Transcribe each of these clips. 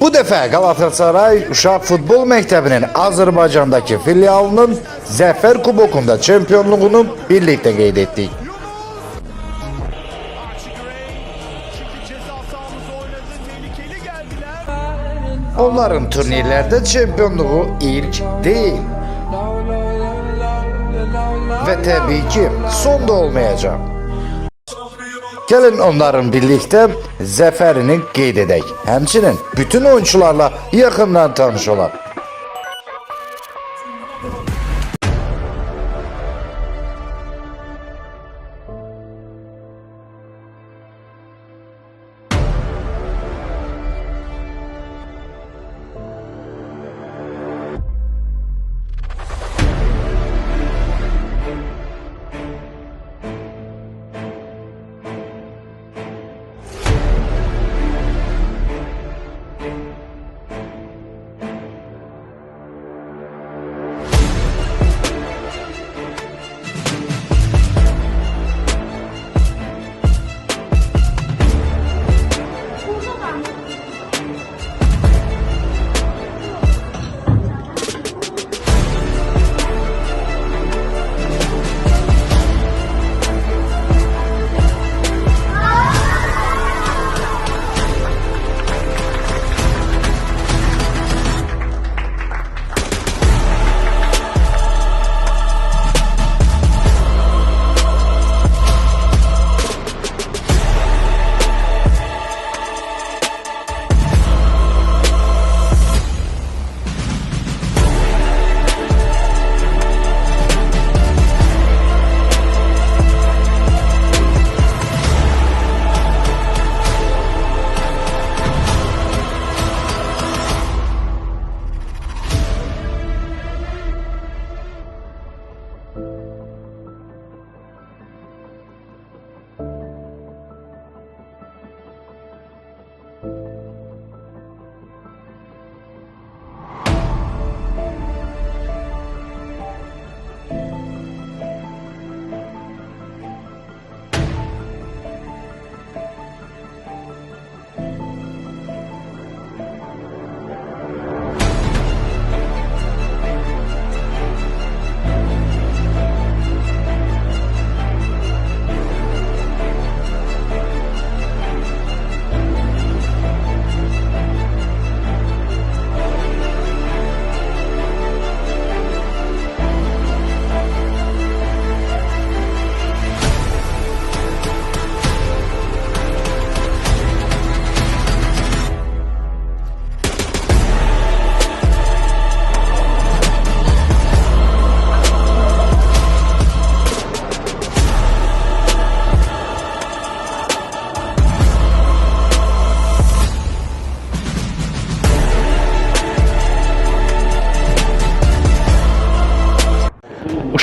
Bu dəfə Galatasaray Uşaq Futbol Məktəbinin Azərbaycandakı filialının Zəfər Kubokunda çempionluğunu birlikdə qeyd etdik. Onların turnirlərdə çempionluğu ilk deyil. Və təbii ki, son da olmayacaq. Gəlin onların birlikdə zəfərini qeyd edək. Həmçinin bütün oyuncularla yaxından tanış olaq.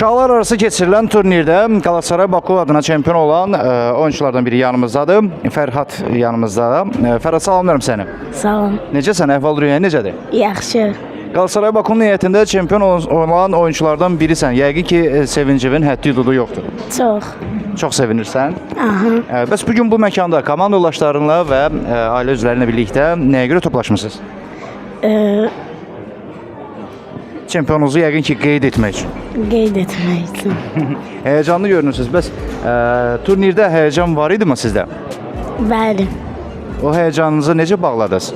Uşaqlar arası keçirilən turnirdə Galatasaray Baku adına çempion olan oyunculardan biri yanımızdadır. Fərhad yanımızdadır. Fərhad, salamlarım səni. Salam. Necəsən? Əhval-ruhiyyən necədir? Yaxşı. Galatasaray Bakunun heyətində çempion olan oyunculardan birisən. Yəqin ki, sevincinin həddi hüdudu yoxdur. Çox. Çox sevinirsən. Aha. Bəs bugün bu məkanda komandalaşlarınla və ailə üzvlərinlə birlikdə nəyə görə toplaşmısınız? Çempionunuzu yəqin ki, qeyd etmək üçün. Qeyd etmək üçün. Həyəcanlı görünürsünüz. Bəs turnirdə həyəcan var idi mi sizdə? Bəli. O həyəcanınızı necə bağladınız?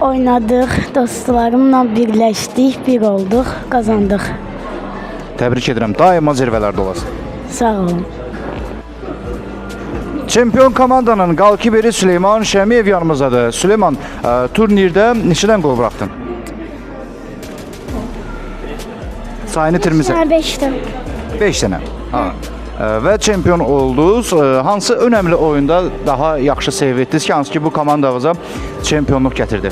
Oynadıq, dostlarımla birləşdik, bir olduq, qazandıq. Təbrik edirəm. Daima zirvələrdə olasın. Sağ olun. Çempion komandanın qalkiberi Süleyman Şəmiyev yanımızdadır. Süleyman, turnirdə neçədən qol buraxdın? Sayını itirmisən. 5'dən. 5 dənə. Və çempion oldunuz. Hansı önəmli oyunda daha yaxşı seyv etdiniz ki, hansı ki bu komandamıza çempionluq gətirdi?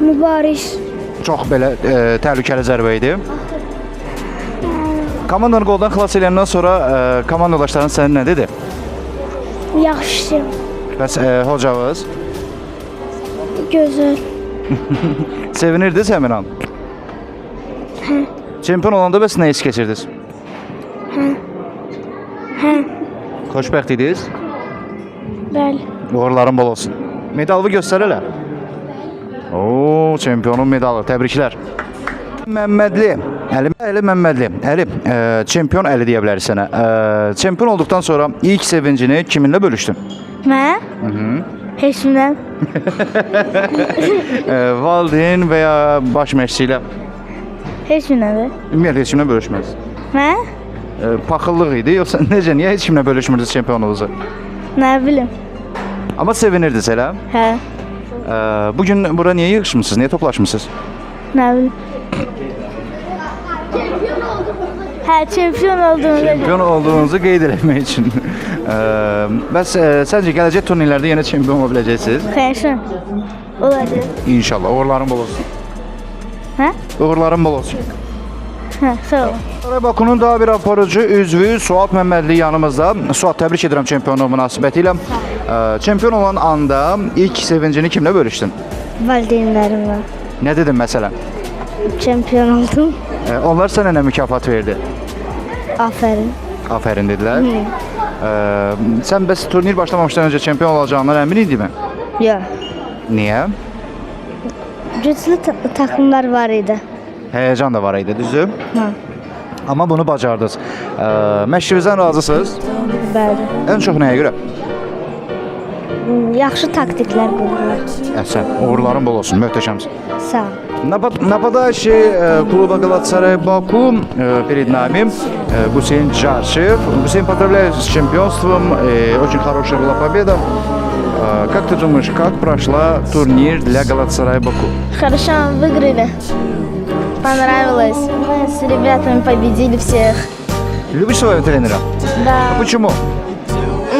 Mübariz. Çox belə təhlükəli zərbə idi. Komandanı qoldan xilas edəndən sonra komandalaşların sənə nə dedi? Yaxşı. Bəs hocamız? Gözəl. Sevinirdiniz həmin an? Hə. Çempion olanda bəs nə his keçirdiniz? Hə. Xoşbəxt idiniz? Bəli. Uğurların bol olsun. Medalını göstər elə. Oo, çempionun medalı. Təbriklər. Məmmədli, Əli Məmmədli. Əli, çempion Əli deyə bilərik sənə. Çempion olduqdan sonra ilk sevincini kiminlə bölüşdün? Mən? Heç kimlə. Valideyn və ya baş məşqçi ilə? Heç kimlə. Ümumiyyətlə heç kimlə bölüşməz. Mən? Paxıllıq idi, yoxsa necə, niyə heç kimlə bölüşmürdünüz çempionunuzu? Nə bilim. Amma sevinirdiniz elə? Hə. Bugün bura niyə yığışmısınız, niyə toplaşmısınız? Nə bilim. Hə, çempion olduğunu. Çempion olduğunuzu qeyd eləmək üçün. Bəs səncə gələcək turnirlərdə yenə çempion ola biləcəksiniz? Xeyirsən. Olacaq. İnşallah. Uğurların bol olsun. Hə? Uğurların bol olsun. Hə, sağ ol. Saray Bakunun daha bir aparıcı üzvü Suat Məmmədli yanımızda. Suat, təbrik edirəm çempionluq münasibəti ilə. Çempion olan anda ilk sevincini kimlə bölüşdün? Valideynlərimlə. Nə dedin məsələn? Çempion oldum. Onlar sənə nə mükafat verdi? Afərin. Afərin dedilər. Sən bəs turnir başlamamışdan öncə çempion olacağından əmin idinmi? Yox. Niyə? Güclü takımlar var idi. Həyəcan da var idi, düzdür? Hə. Amma bunu bacardınız. Məşqinizdən razısınız? Bəli. Ən çox nəyə görə? Yaxşı taktiklər qurdular. Əhsən, uğurların bol olsun, möhtəşəmsin. Sağ ol. Нападающий клуба Галатасарай Баку перед нами Гусейн Джаршев. Гусейн, поздравляю с чемпионством, очень хорошая была победа. Как ты думаешь, как прошла турнир для Галатасарай Баку? Хорошо выиграли. Понравилось. Мы с ребятами победили всех. Любишь своего тренера? Да. Почему?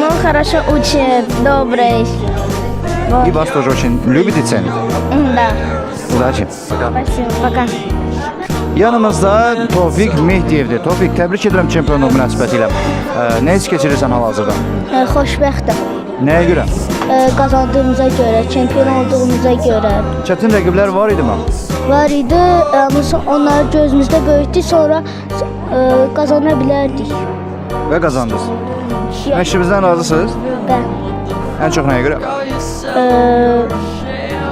Ну, хорошо учит, добрый. И вас тоже очень любит и ценит. Да. Удачи. Пока. Спасибо. Пока. Yanımızda Tofiq Mehdiyevdir. Tofiq, təbrik edirəm çempionluq münasibəti ilə. Nə hiss keçirirsən hal-hazırda? Xoşbəxtəm. Nəyə görə? Kazandığımıza göre, çempion olduğumuza göre. Çətin rəqiblər var idi mi? Var idi, ama onları gözümüzde böyüttük, sonra kazana bilərdik. Və qazandınız. Məşqimizdən razısınız? Ben Ən çox nəyə görə?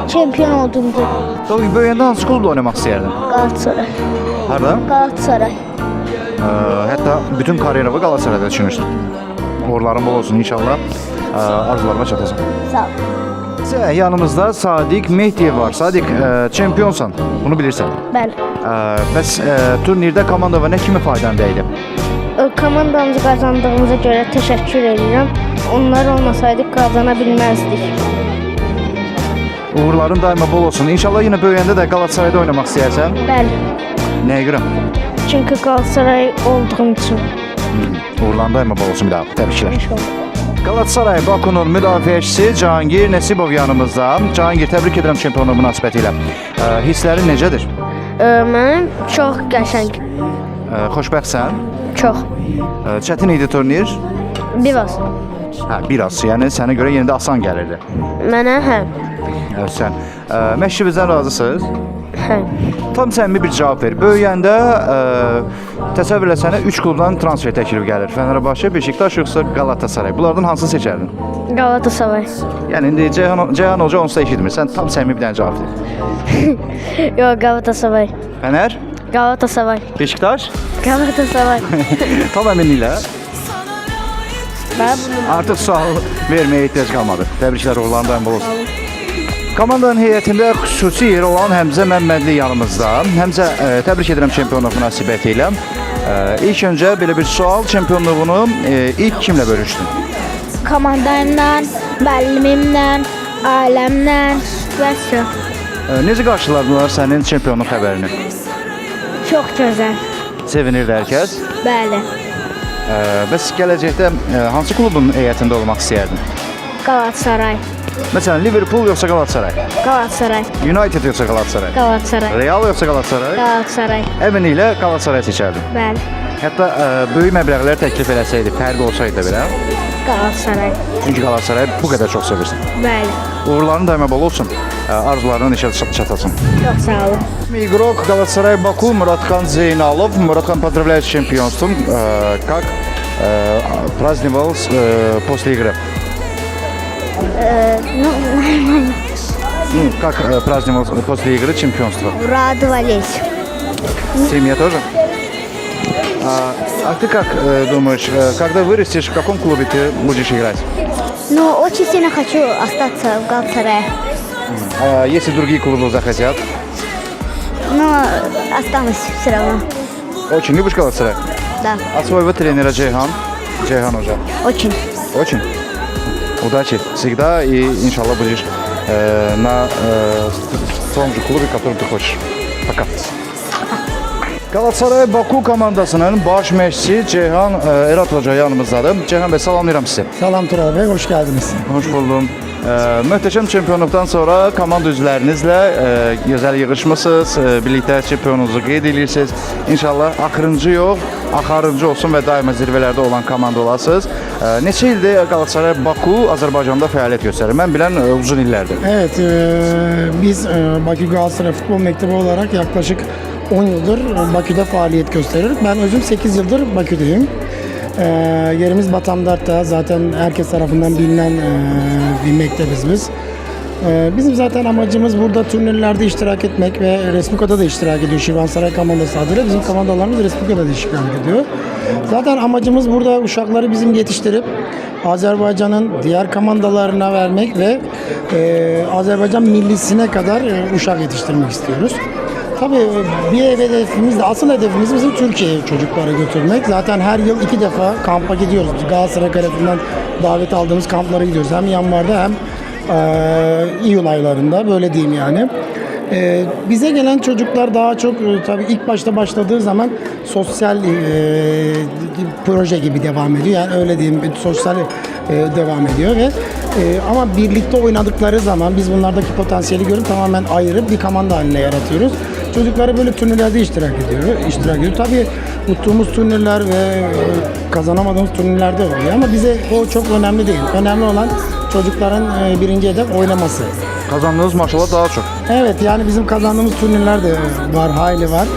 çempion olduğumuza Tofiq, böyüyəndə hansı klubda oynamaq istəyərdin? Galatasaray. Harda? Galatasaray. Hətta bütün karyeranı Qalatasarayda düşünürsün. Uğurların bol olsun inşallah. Arzularına çatasın. Sağ ol. Yanımızda Sadiq Mehdiyev var. Sadiq, çempionsan. Bunu bilirsən. Bəli. Bəs turnirdə komandaya nə kimi faydan dəydi? Komandamızı kazandığımıza göre teşekkür ederim. Onlar olmasaydı kazana bilmezdik. Uğurların daima bol olsun. İnşallah yine böyüyəndə də Qalatasarayda oynamaq istəyərsən. Bəli. Nəyə görə? Çünkü Galatasaray olduğum için. Uğurların daima bol olsun bir daha. Təbriklər. Hoş bulduk. Galatasaray Bakunun müdafiəçisi Cahangir Nəsibov yanımızda. Cahangir, təbrik edirəm çempionluq münasibəti ilə. Hisslərin necədir? Mənim çox qəşəng. Xoşbəxtsən? Çox. Çətin idi turnir? Biraz. Biraz. Yəni sənə görə yenə də asan gəlirdi. Mənə hə. Sən məşqimizdən razısınız? Hə. Tam səmimi bir cavab ver. Böyüyəndə təsəvvür elə sənə 3 klubdan transfer təklifi gəlir. Fenerbahçe, Beşiktaş yoxsa Galatasaray. Bunlardan hansını seçərdin? Galatasaray. Yəni indi Ceyhan Hoca onsuz da eşitmir. Sən tam səmimi bir dənə cavab ver. Yox, Galatasaray. Fener, Galatasaray. Beşiktaş, Galatasaray. tam əminliklə. Ben bunu Artıq sual verməyə ehtiyac qalmadı. Təbriklər, uğurlarından bol olsun. Komandanın heyətində xüsusi yeri olan Həmzə Məmmədli yanımızda. Həmzə, təbrik edirəm çempionluq münasibəti ilə. İlk öncə belə bir sual, çempionluğunu ilk kimlə bölüşdün? komandamla, müəllimimlə, ailəmlə və s. Necə qarşıladılar sənin çempionluq xəbərini? Çox gözəl. Sevinirdi hər kəs. Bəli. Bəs gələcəkdə hansı klubun heyətində olmaq istəyərdin? Galatasaray. Məsələn, Liverpool yoxsa Galatasaray? Galatasaray. United yoxsa Galatasaray? Galatasaray. Real yoxsa Galatasaray? Galatasaray. Əminliklə Galatasaray seçərdin. Bəli. Hətta böyük məbləğlər təklif eləsəydi, fərqi olsaydı belə. Galatasaray. Çünki Galatasaray bu qədər çox sevirsən. Bəli. Uğurların daima bol olsun. Arzularının işə çatasın. Çox sağ olun. Игрок Галатасарай Баку Муратхан Зейналов. Муратхан, поздравляю с чемпионством. Как праздновал после игры? Normal как праздновал после игры чемпионства? Радовались. Семья тоже? А ты как думаешь, когда вырастешь, в каком клубе ты будешь играть? Ну, очень сильно хочу остаться в Галатасарае. А если другие клубы захотят? Но останусь все равно. Очень любишь Галатасарай? Да, А своего тренера Джейхан? Джейхан уже. очень. Очень. Удачи всегда и иншаллах будешь в том же клубе, который ты хочешь. Пока. Galatasaray Baku komandasının baş məşqçisi Ceyhan Erat Hoca yanımızdadır. Ceyhan bəy salamlayıram sizi. Salam Tural Bey, hoş geldiniz. Hoş buldum. Möhtəşəm çempionluqdan sonra komanda üzvlərinizlə gözəl yığışmısınız, birlikdə çempionunuzu qeyd edirsiniz. İnşallah axırıncı yox, axarıncı olsun və daima zirvələrdə olan komanda olasınız. Neçə ildir Galatasaray Baku Azərbaycanda fəaliyyət göstərir? Mən bilən uzun illərdir. Evet, biz Bakü Galatasaray Futbol Mektebi olarak yaklaşık 10 yıldır Bakü'de faaliyet gösteriyoruz. Ben özüm 8 yıldır Bakü'deyim. Yerimiz Batamdart'ta, zaten herkes tarafından bilinen bir mektebiz biz. Bizim zaten amacımız burada turnirlerde iştirak etmek ve Respublika'da da iştirak ediyor. Şirvansaray komandası adıyla bizim komandalarımız Respublika'da da iştirak ediyor. Zaten amacımız burada uşakları bizim yetiştirip Azerbaycan'ın diğer komandalarına vermek ve Azerbaycan millisine kadar uşak yetiştirmek istiyoruz. Tabii bir hedefimiz de, asıl hedefimiz bizim Türkiye'ye çocukları götürmek. Zaten her yıl 2 defa kampa gidiyoruz. Galatasaray tarafından davet aldığımız kamplara gidiyoruz. Hem yanvarda hem İyul aylarında, böyle diyeyim yani. Bize gelen çocuklar daha çok tabii ilk başta başladığı zaman sosyal proje gibi devam ediyor. Yani öyle diyeyim, sosyal devam ediyor ve ama birlikte oynadıkları zaman biz bunlardaki potansiyeli görüp tamamen ayırıp bir komanda haline yaratıyoruz. Çocukları böyle turnirlerde iştirak ediyor. Tabii tuttuğumuz turnirler ve kazanamadığımız turnirlerde oluyor ama bize o çok önemli değil. Önemli olan çocukların birinci hedef oynaması. Kazandığınız maşallah daha çok. Evet, yani bizim kazandığımız turnirler de var, hayli var.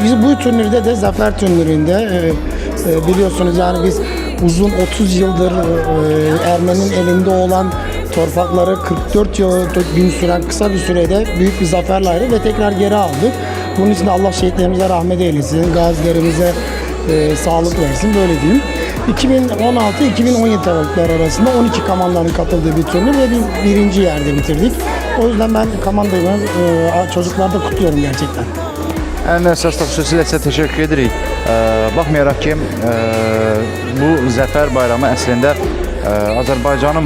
Biz bu turnirde de Zafer turnirinde biliyorsunuz yani biz uzun 30 yıldır Ermeni'nin elinde olan torpakları 44 gün süren kısa bir sürede büyük bir zaferle ayrı ve tekrar geri aldık. Bunun için de Allah şehitlerimize rahmet eylesin, gazilerimize sağlık versin, böyle diyeyim. 2016-2017 tarihler arasında 12 komandanın katıldığı bir turnir ve biz birinci yerde bitirdik. O yüzden ben komandayı çocuklarda kutluyorum gerçekten. Ən əsasda xüsusilə sizə təşəkkür edirik. Baxmayaraq ki, bu Zəfər bayramı əslində Azərbaycanın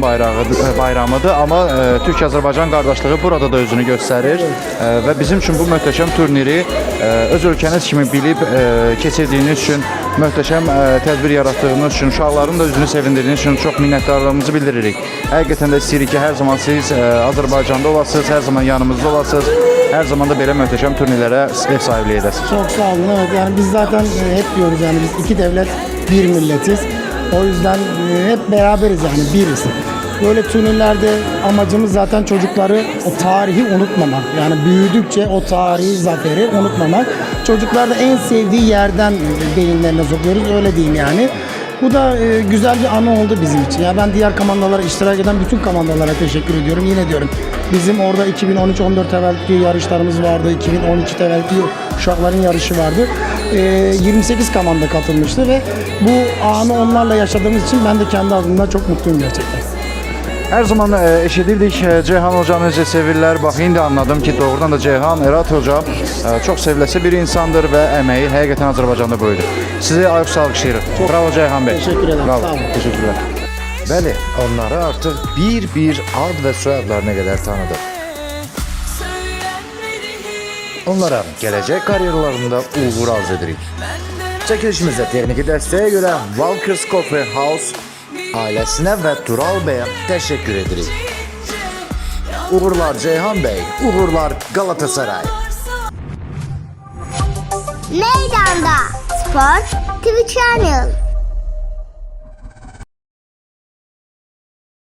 bayramıdır, amma Türk-Azərbaycan qardaşlığı burada da özünü göstərir və bizim üçün bu möhtəşəm turniri öz ölkəniz kimi bilib keçirdiyiniz üçün, möhtəşəm tədbir yaratdığınız üçün, uşaqların da üzünü sevindirdiyiniz üçün çox minnətdarlığımızı bildiririk. Həqiqətən də istəyirik ki, hər zaman siz Azərbaycanda olasınız, hər zaman yanımızda olasınız, hər zaman da belə möhtəşəm turnirlərə ev sahibliği edəsiniz. Çok sağ olun. Evet, yani biz zaten hep diyoruz yani biz iki devlet bir milletiz. O yüzden hep beraberiz yani biriz. Böyle turnirlerde amacımız zaten çocukları o tarihi unutmamak. Yani büyüdükçe o tarihi zaferi unutmamak. Çocuklar da en sevdiği yerden beyinlerine sokuyoruz, öyle diyeyim yani. Bu da güzel bir anı oldu bizim için. Ya ben diğer komandalara iştirak eden bütün komandalara teşekkür ediyorum. Yine diyorum. Bizim orada 2013-14 evvelki yarışlarımız vardı. 2012 evvelki uşakların yarışı vardı. 28 komanda katılmıştı ve bu anı onlarla yaşadığımız için ben de kendi adımdan çok mutluyum gerçekten. Hər zaman eşidirdik Ceyhan Hocanı necə sevirlər. Bax, indi anladım ki, doğrudan da Ceyhan Erat Hoca çox seviləsi bir insandır və əməyi həqiqətən Azərbaycanda böyüdür. Sizi ayıq alqışlayırıq. Bravo Ceyhan Bey. Teşekkür ederim. Bravo. Sağ olun. Teşekkürlər. Bəli, onları artıq bir ad və soyadlarına qədər tanıdıq. Onlara gələcək karyeralarında uğur arz edirik. Çəkilişimizdə texniki dəstəyə görə Walker's Coffee House ailəsinə və Tural bəyə təşəkkür edirik. Uğurlar Ceyhan bəy, uğurlar Galatasaray. Meydanda Spor TV Channel.